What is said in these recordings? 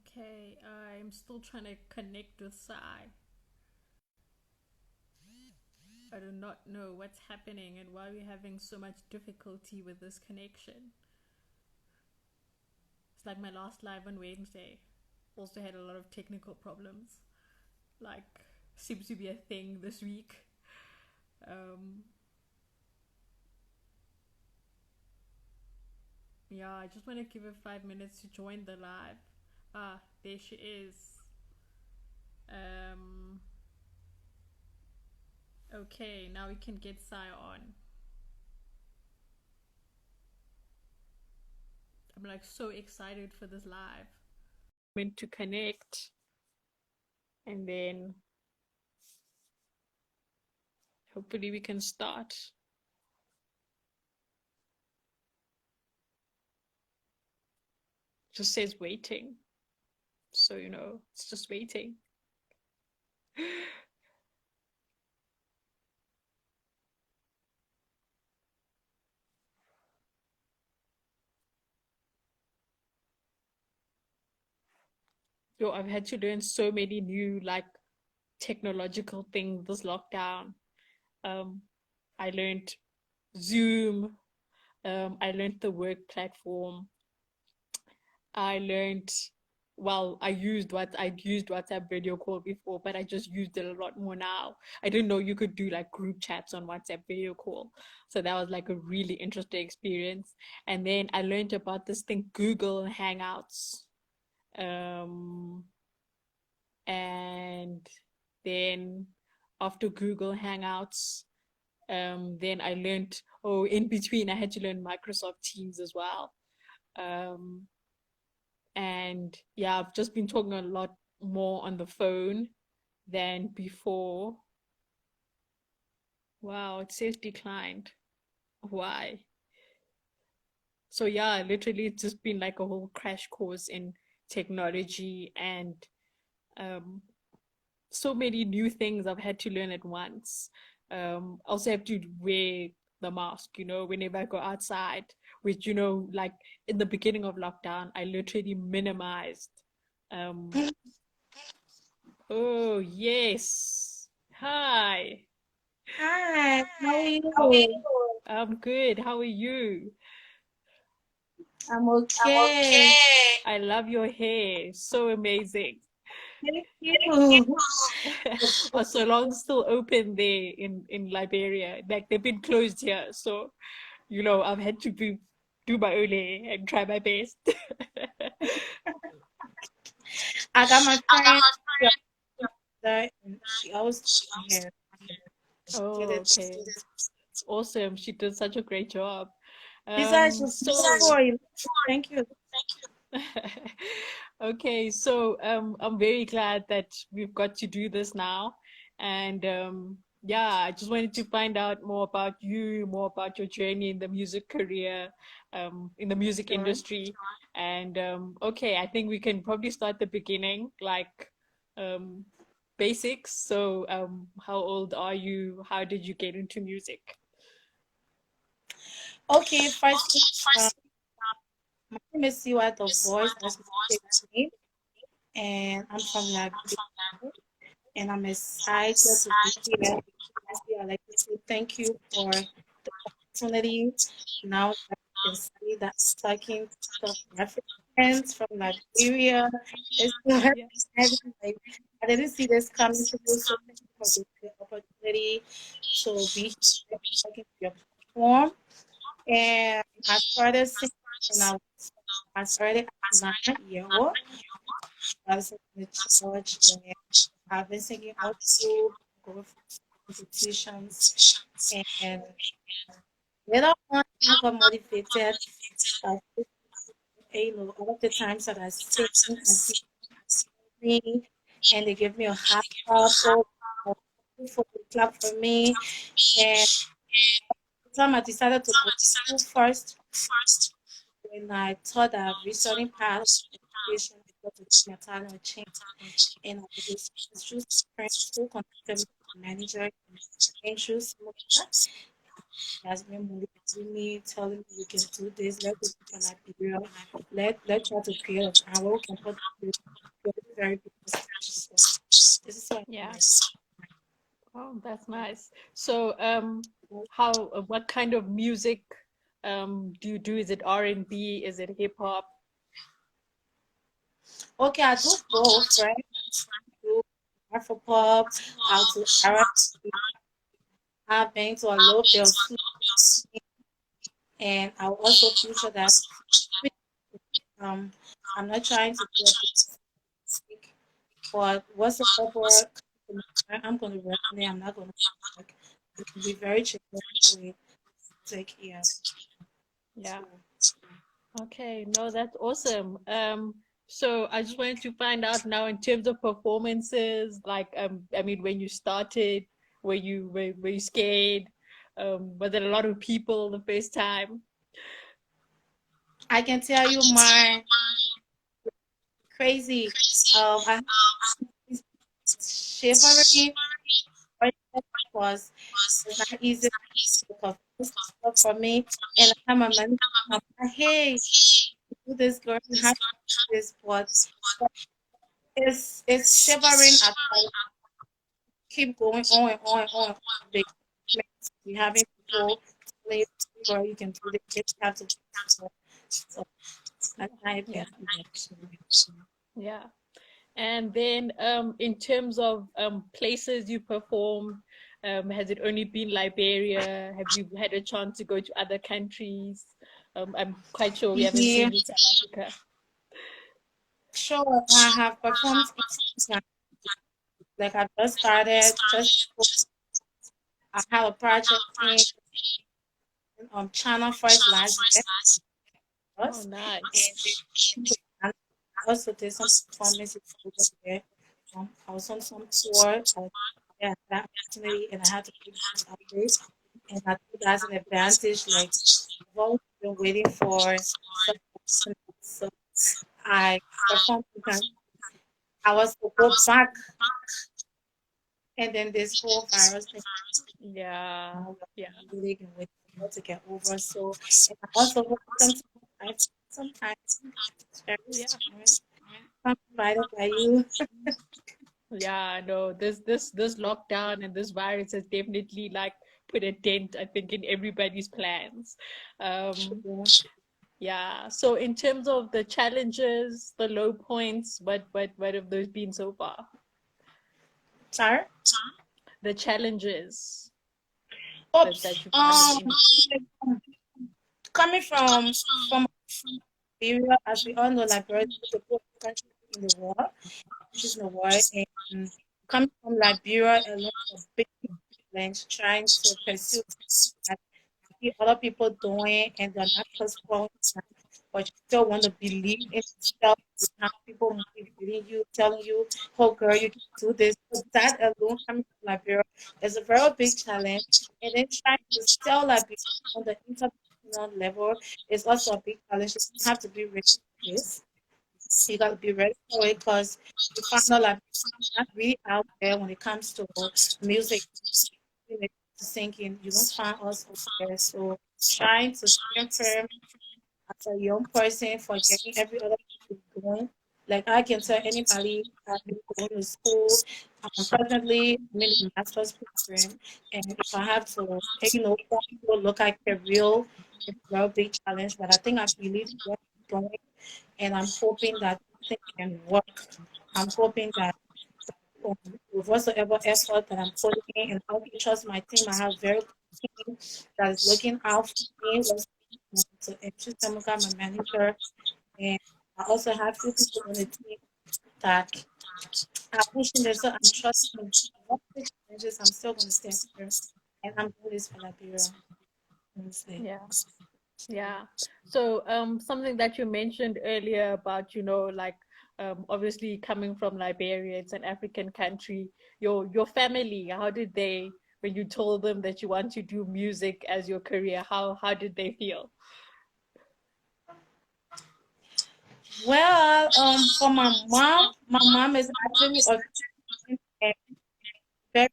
Okay, I'm still trying to connect with Sai. I do not know what's happening and why we're having so much difficulty with this connection. It's like my last live on Wednesday. Also had a lot of technical problems. Like, seems to be a thing this week. Um, yeah, I just want to give her 5 minutes to join the live. Ah, there she is. Um, okay, now we can get Sai on. I'm like so excited for this live. Meant to connect, and then hopefully we can start. Just says waiting, so it's just waiting. Yo, I've had to learn so many new like technological things this lockdown. um I learned Zoom. I learned the work platform. I learned, well, I used WhatsApp video call before, but I just used it a lot more now. I didn't know you could do like group chats on WhatsApp video call. So that was like a really interesting experience. And then I learned about this thing, Google Hangouts. Um, and then after Google Hangouts, then I learned, oh, in between I had to learn Microsoft Teams as well. Um, and yeah, I've just been talking a lot more on the phone than before. Wow, it says declined. Why? So yeah, literally it's just been like a whole crash course in technology, and um so many new things I've had to learn at once. Also have to wear the mask, whenever I go outside, which, like in the beginning of lockdown, I literally minimized. Um, oh, yes. Hi. Hi, how are you? I'm good. How are you? I'm okay. I love your hair. So amazing. Thank you. Are salons still open there in Liberia? Like they've been closed here, so I've had to do my own hair and try my best. I got my friend there, and she always cut my hair. She did Oh, it. okay. Awesome. She did such a great job. Besides, she's So before you. Thank you. okay, so I'm very glad that we've got to do this now. And yeah, I just wanted to find out more about you, more about your journey in the music career, in the music Sure. industry. And okay, I think we can probably start the beginning, like um, basics. So, how old are you? How did you get into music? Okay, first, uh, my name is Siwa the Voice, as you say my name, and I'm from Liberia, and I'm excited to be here. Honestly, I'd like to say thank you for the opportunity. Now that I can see that I'm talking to some Africans from Liberia, it's not Yeah. heavy. Like, I didn't see this coming to you, so thank you for the opportunity to be here talking to your platform. And I started singing when I started at 9 years old. I was in the church, and I've been singing all through, going for competitions, and later on, I got motivated by all of the times that I sing and people see me, and they give me a high clap, oh, for the clap for me. And the time I decided to go to school first, when I thought that returning path education because of my talent change, and I was just trying to connect with the manager and introduce some of that. He has been motivating me, telling me we can do this. Let's go for Liberia. Let's try to create a brand where we can put very, very big message. So this is why I Yeah. like. Oh, that's nice. So, how, what kind of music do you do? Is it R&B? Is it hip hop? Okay, I do both, right? I do Afro pop, I do R&B, I bang to a little bit of slow, and I'll also feature that. Um, I'm not trying to do a big mistake, but whatsoever I'm going to resonate. I'm not going to like be very chicken with like yeah. Yeah. So Okay. No, that's awesome. So I just wanted to find out now in terms of performances, like, I mean, when you started, were you scared? Was there a lot of people the first time? I can tell you my crazy. I have this shivering because it's not easy to stuff for me, and I have my money. I'm like, hey, do this girl, you have to do this, but it's shivering at times. Keep going on and on and on. The you having people telling you, girl, you can do this. You have to do this. So that's not Yeah. even easy. Yeah. And then, in terms of places you performed, has it only been Liberia? Have you had a chance to go to other countries? I'm quite sure we haven't Yeah, seen you South Africa. sure. I have performed in like I just started, just I have a project in China first last year, Oh, us, and nice. then I also did some performances over there. I was on some tour. Yeah, that opportunity, and I had to put this out there, and I took that as an advantage. Like I've always been waiting for some opportunity, so I performed because I was to go back, and then this whole virus thing. Yeah. Now Yeah. really can wait for it to get over. So, and I also hope sometimes it's very Yeah. I'm invited by you. Yeah. No, this lockdown and this virus has definitely like put a dent, I think, in everybody's plans. Um, Sure. yeah. So in terms of the challenges, the low points, what have those been so far? Sorry. The challenges Oops. that you found in the industry. Coming from Liberia, as we all know, Liberia is the poorest country in the world. Countries in the world, and coming from Liberia alone, is a big challenge trying to pursue see other people doing and they're not just following that, but you still want to believe in yourself. You have people motivating you, telling you, oh girl, you can do this. So that alone coming from Liberia is a very big challenge. And then trying to sell Liberia on the international level is also a big challenge. You have to be ready for this. You got to be ready for it because you find out like not really out there when it comes to music to singing. You don't find us over there. So trying to stand firm as a young person, forgetting every other thing you're doing. Like I can tell anybody I've been going to school. Presently, I'm in a master's program, and if I have to, form to look at career, it's a very big challenge. But I think I believe in what I'm doing, and I'm hoping that thing can work. I'm hoping that um, with whatsoever effort that I'm putting in, and I also trust my team. I have very good team that is looking out for me. To Entry Samuka, my manager, and I also have few people on the team that are pushing this. So I'm trusting what the challenges. I'm still going to stand here, and I'm doing this for Liberia. Honestly. Yeah. Yeah. So, something that you mentioned earlier about, like, obviously coming from Liberia, it's an African country. Your family, how did they, when you told them that you want to do music as your career, how did they feel? Well, for my mom is actually a very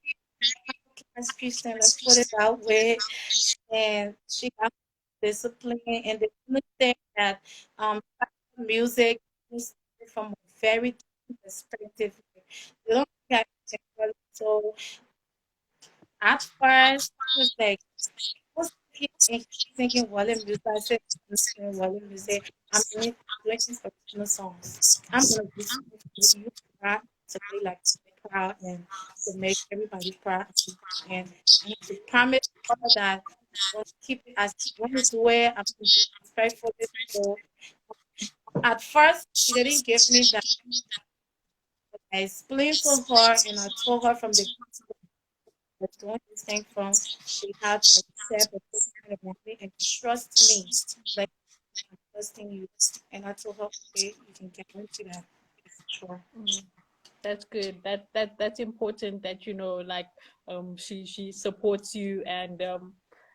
as Christian, let's put it that way. And she has discipline and they understand that music is from a very different perspective. They don't look at it well. So at first, it was like I was thinking Wale music. I said I'm doing Wale music. I'm doing inspirational songs. I'm gonna do something for you proud to play like proud and to make everybody proud. And I have to promise her that I'm gonna keep it as I want to do it. I'm gonna do it respectfully. So at first, she didn't give me that. I explained to her and I told her from the was doing this thing from she had to accept a different about me and trust me. Like I'm trusting you. And I told her, okay, you can guarantee that. Sure. Mm. That's good. That's important that like she supports you and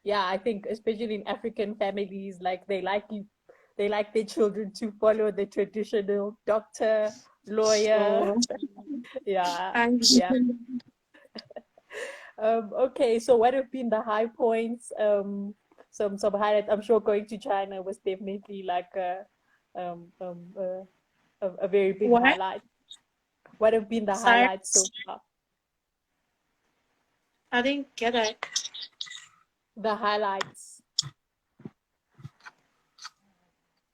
yeah, I think especially in African families, like they like their children to follow the traditional doctor, lawyer. Sure. Yeah, And yeah. Okay, so what have been the high points? Some highlights. I'm sure going to China was definitely like um, um, uh, a very big what? highlight. What have been the Sorry, highlights so far? I didn't get it. The highlights.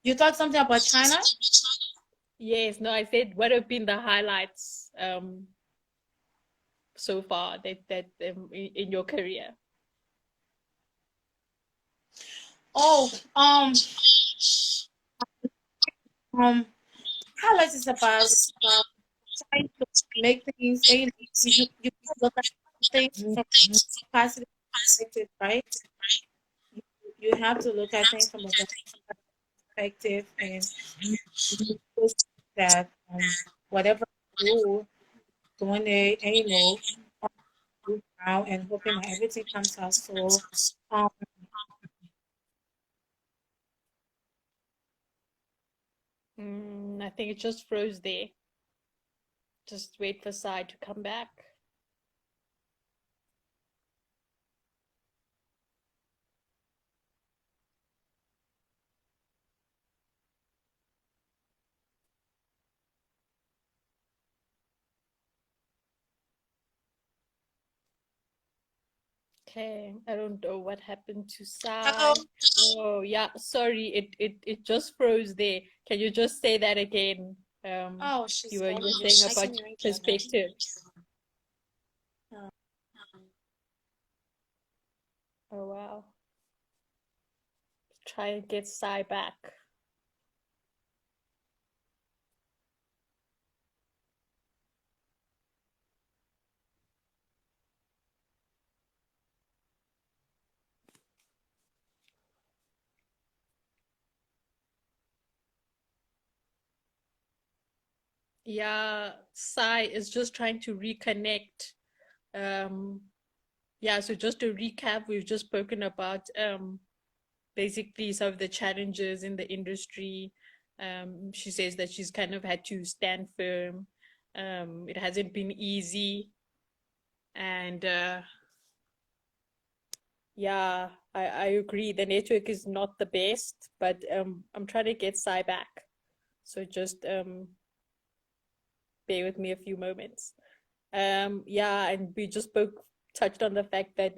You thought something about China? Yes, no, I said what have been the highlights so far that in your career? Oh, um, highlights is about trying to make things. You look at things from a positive perspective, right? You, you have to look at things from a positive perspective and that whatever I do, doing it, and do now and hoping that everything comes out. So, um, I think it just froze there. Just wait for Sai to come back. Okay, I don't know what happened to hello. Sai. Oh yeah, sorry, it just froze there. Can you just say that again? Oh, she's You were gone. saying I about can even get her. perspective. Uh, Oh wow. Try and get Sai back. Yeah, Sai is just trying to reconnect. Um, yeah, so just to recap, we've just spoken about basically some of the challenges in the industry. She says that she's kind of had to stand firm. It hasn't been easy, and yeah, I agree. The network is not the best, but I'm trying to get Sai back. So just bear with me a few moments. Yeah, and we just touched on the fact that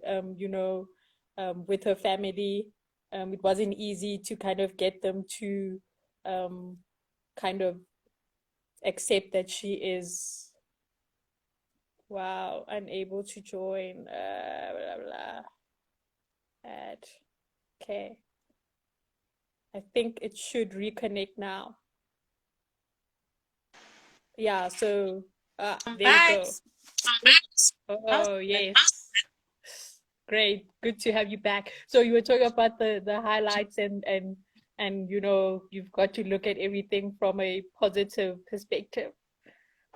with her family, it wasn't easy to kind of get them to um kind of accept that she is wow unable to join blah, blah, add. Okay, I think it should reconnect now. Yeah, so I'm there we back. go. I was Oh like, yes. Great, good to have you back. So you were talking about the highlights and you've got to look at everything from a positive perspective.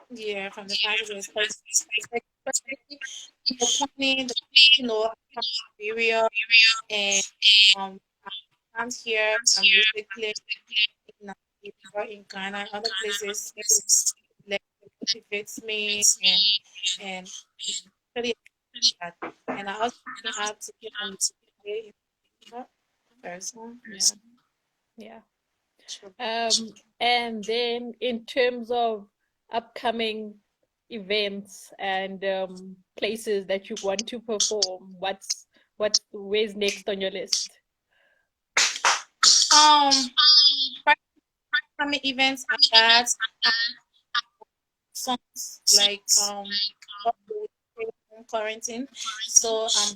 yeah, from the positive perspective, especially pointing the, I'm from Liberia and um, I'm here. I'm musically in Nigeria, in Ghana, other places. It like motivates me and really that. And I also have to get on the person. Yeah, Yeah. Yeah. sure. And then in terms of upcoming events and places that you want to perform, where's next on your list? Um, for upcoming events, I got songs like quarantine. So I'm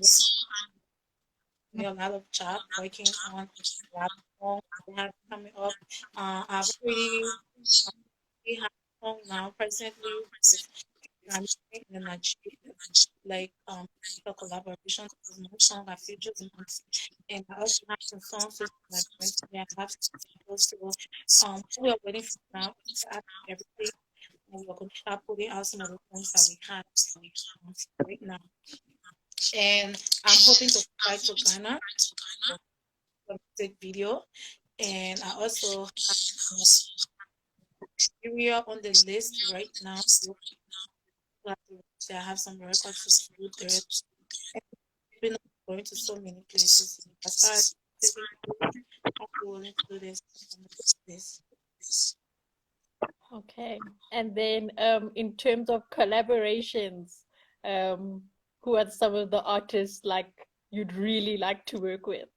doing a lot of job working on a lot of songs I have coming up. I've already have a song now presently with Grammy in Nigeria, like a collaboration with my song I featured in it. And I also have some songs with my friends. Yeah, I have some singles. So we are waiting for now after everything. And we're going to start putting out some of the songs that we have um, right now. And I'm hoping to fly to Ghana for a music video. And I also have Liberia on the list right now. I have some records to do there. And I've been going to so many places. As far as music goes, I'll be willing to do this. Okay. And then in terms of collaborations, um, who are some of the artists like you'd really like to work with?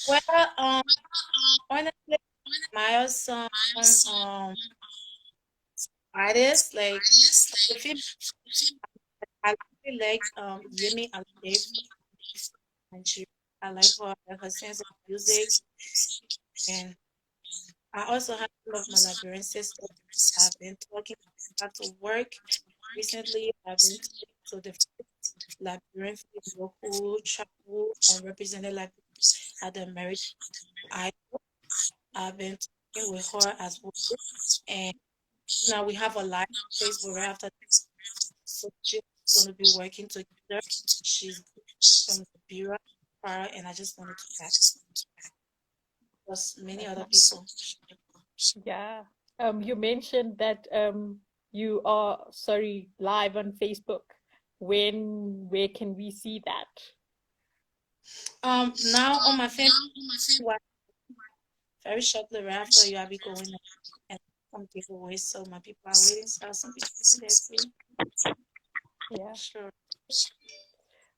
Well, honestly, my some artists like the film I really like Yemi Alade from Nigeria. I like her sense of music, and I also have one of my Liberian sisters. I've been talking about to work recently. I've been talking to the Liberian people who travel and represented Liberia at the American Idol. I've been talking with her as well, and now we have a live Facebook right after, so she's going to be working together. She's from the Bureau, and I just wanted to chat. Plus many other people. Yeah. You mentioned that you are, sorry, live on Facebook. Where can we see that? Now on my family, very shortly right after you, I'll be going and some giveaways. So my people are waiting. So some people there too. Yeah. Sure.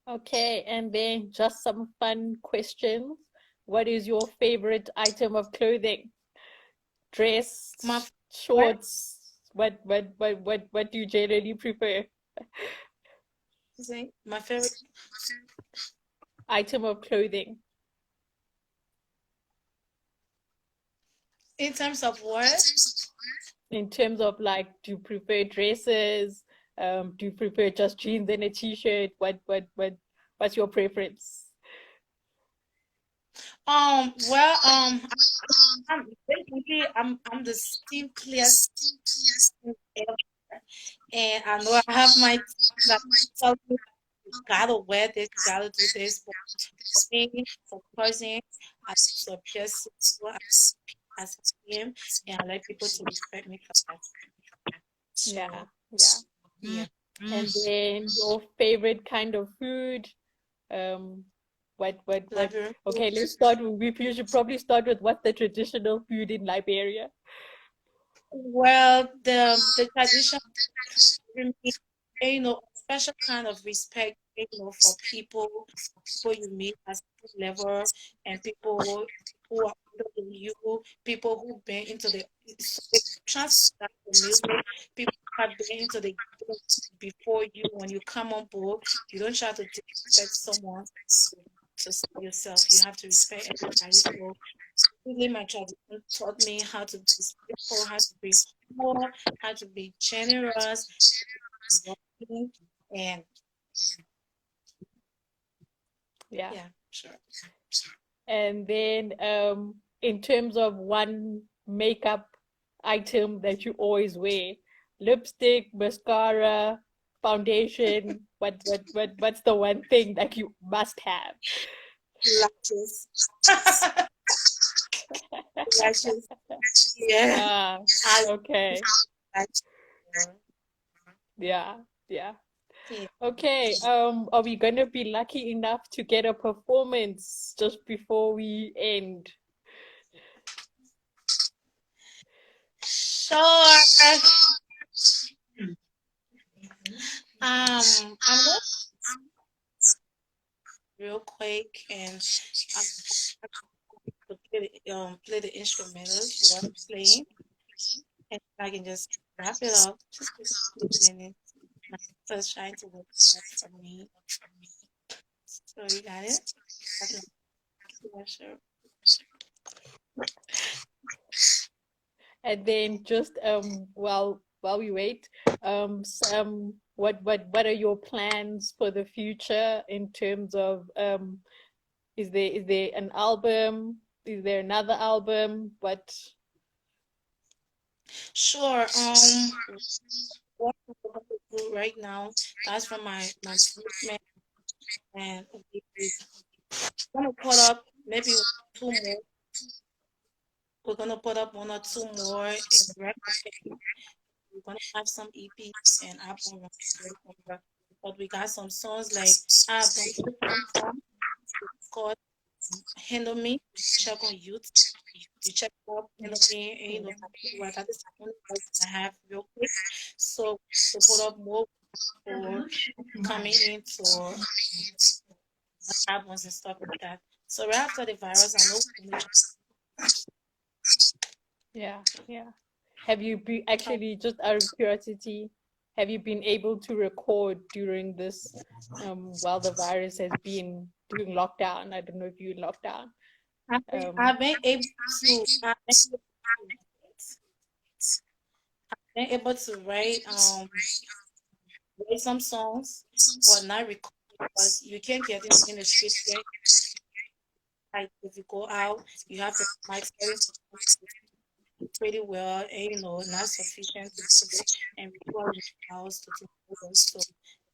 Okay, and then just some fun questions. What is your favorite item of clothing? My Dress, what shorts? What do you generally prefer? my favorite Item of clothing. in terms of what? In terms of like, do you prefer dresses? Do you prefer just jeans and a t-shirt? What's your preference? Well, I'm basically I'm the simplest thing ever, and I know I have my team that tell me you gotta wear this, you gotta do this. But for me, for person, I just appear simple as I am, and I like people to respect me for that. Yeah, So yeah. yeah, And then your favorite kind of food? Um, what? Liberian food. Okay, let's start with, we should probably start with what's the traditional food in Liberia? Well, the tradition bring me, a special kind of respect, for people you meet at school level and people who are older than you, people who've been into the so they transfer that to music, people who have been into the game before you. When you come on board, you don't try to disrespect someone to sell yourself. You have to respect everybody. So really my tradition taught me how to be simple, how to be humble, how to be generous, working, and Yeah. yeah, sure. And then in terms of one makeup item that you always wear, lipstick, mascara, foundation, what's the one thing that you must have? Lashes. Lashes. Yeah. Ah, I okay. like Yeah. Yeah. Yeah. Okay. Are we gonna be lucky enough to get a performance just before we end? Sure. I'm going real quick and I'm to play the instrumentals while I'm playing, and I can just wrap it up. Just give it a few minutes. My sister's trying to work it out for me. So you got it? Okay. Yeah, sure. And then just while we wait, what are your plans for the future in terms of is there an album? Is there another album? What? Sure. What we're going to do right now, that's from my management, and we're gonna put up maybe two more. We're gonna put up one or two more in record. We're gonna have some EPs and albums very soon, but we got some songs like I've done one song. It's called Handle Me. Check on YouTube. You check out Handle Me, and I got this only voice I have real quick. So to put up more for coming in for albums and stuff like that. So right after the virus, I know we're gonna Yeah, yeah. Have you been try. actually just out of curiosity? Have you been able to record during this while the virus has been doing lockdown? I don't know if you in lockdown. Um, I've been able to. Been able to write some songs, but not record because you can't get in the street here. Like if you go out, you have to mic setting pretty well, and not sufficient to do it, and record in the house to do it. So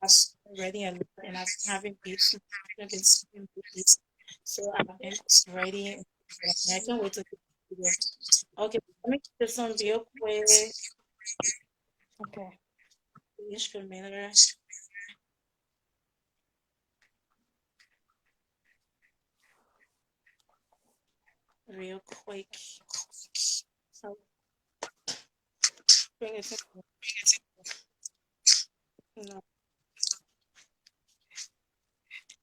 I've been writing a lot, and I've been having beats. I've been having beats. So I've been writing. And I can't wait to do the video. Okay, let me do some real quick okay. instrumental, real quick. So bring it to no,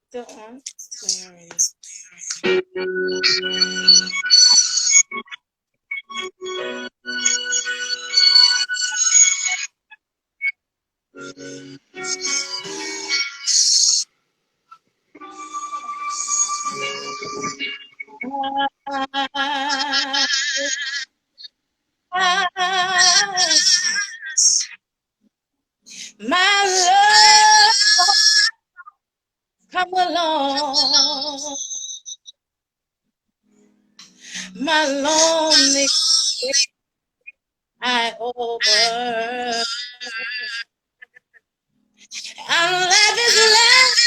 still on. It's playing already. My love, come along. My lonely I over. And life is left.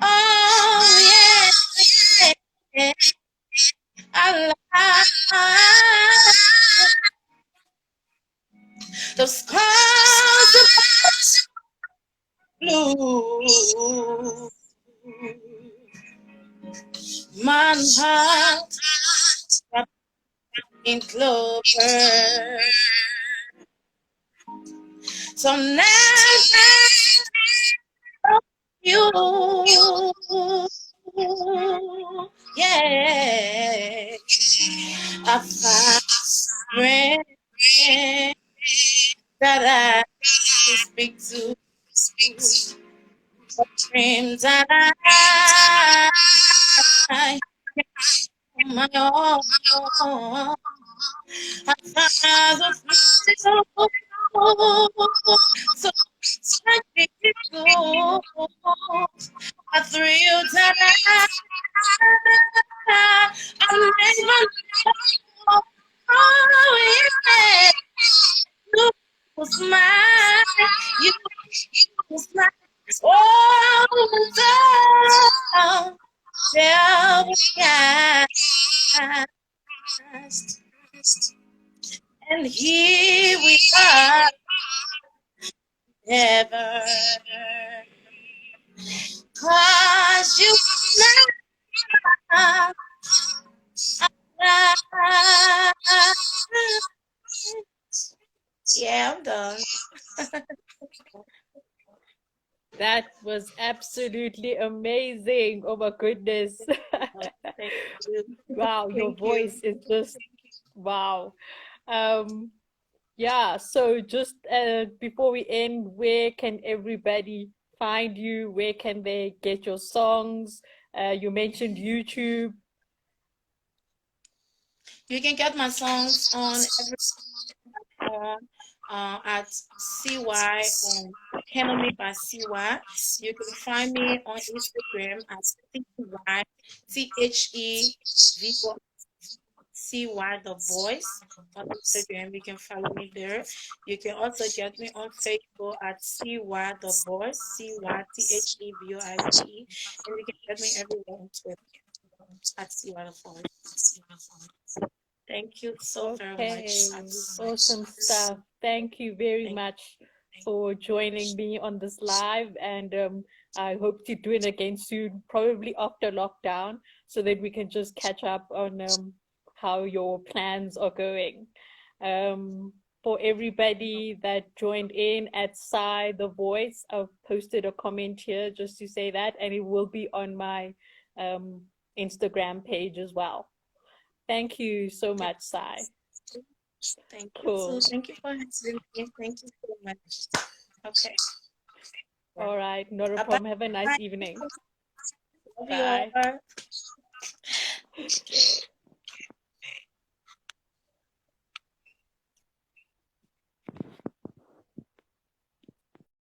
Oh, yeah. Yeah. I like the scars of blue. My heart in clover. So never you. Yeah. I find friend that I speak to. Dreams that I my own. I find a freedom. So I give you a thrill that I never know. Oh, yeah. You smile. You smile. Oh, down. Tell me, And here we are, ever. 'Cause you love. Yeah, I'm done. That was absolutely amazing. Oh my goodness. Thank you. Wow, your Thank you. voice is just wow. Um, yeah, so just before we end, where can everybody find you? Where can they get your songs? You mentioned YouTube. You can get my songs on every platform at CY Handle Me by CY. You can find me on Instagram at CY THEVOCY the voice on Instagram. You can follow me there. You can also get me on Facebook at CY the voice, CYTHEVOICE, and you can get me everywhere on Twitter at CY the voice. Thank you so very much. Okay, awesome stuff. Thank you very Thank much for joining me on this live, and I hope to do it again soon, probably after lockdown, so that we can just catch up on how your plans are going. Um, for everybody that joined in at Psy the Voice, I've posted a comment here just to say that, and it will be on my um, Instagram page as well. Thank you so much, Sai. you. Thank you too. Cool. Thank you for having me. Thank you so much. Okay. All right. Not a Bye problem. Have a nice bye. evening. Love you Bye. all. Okay.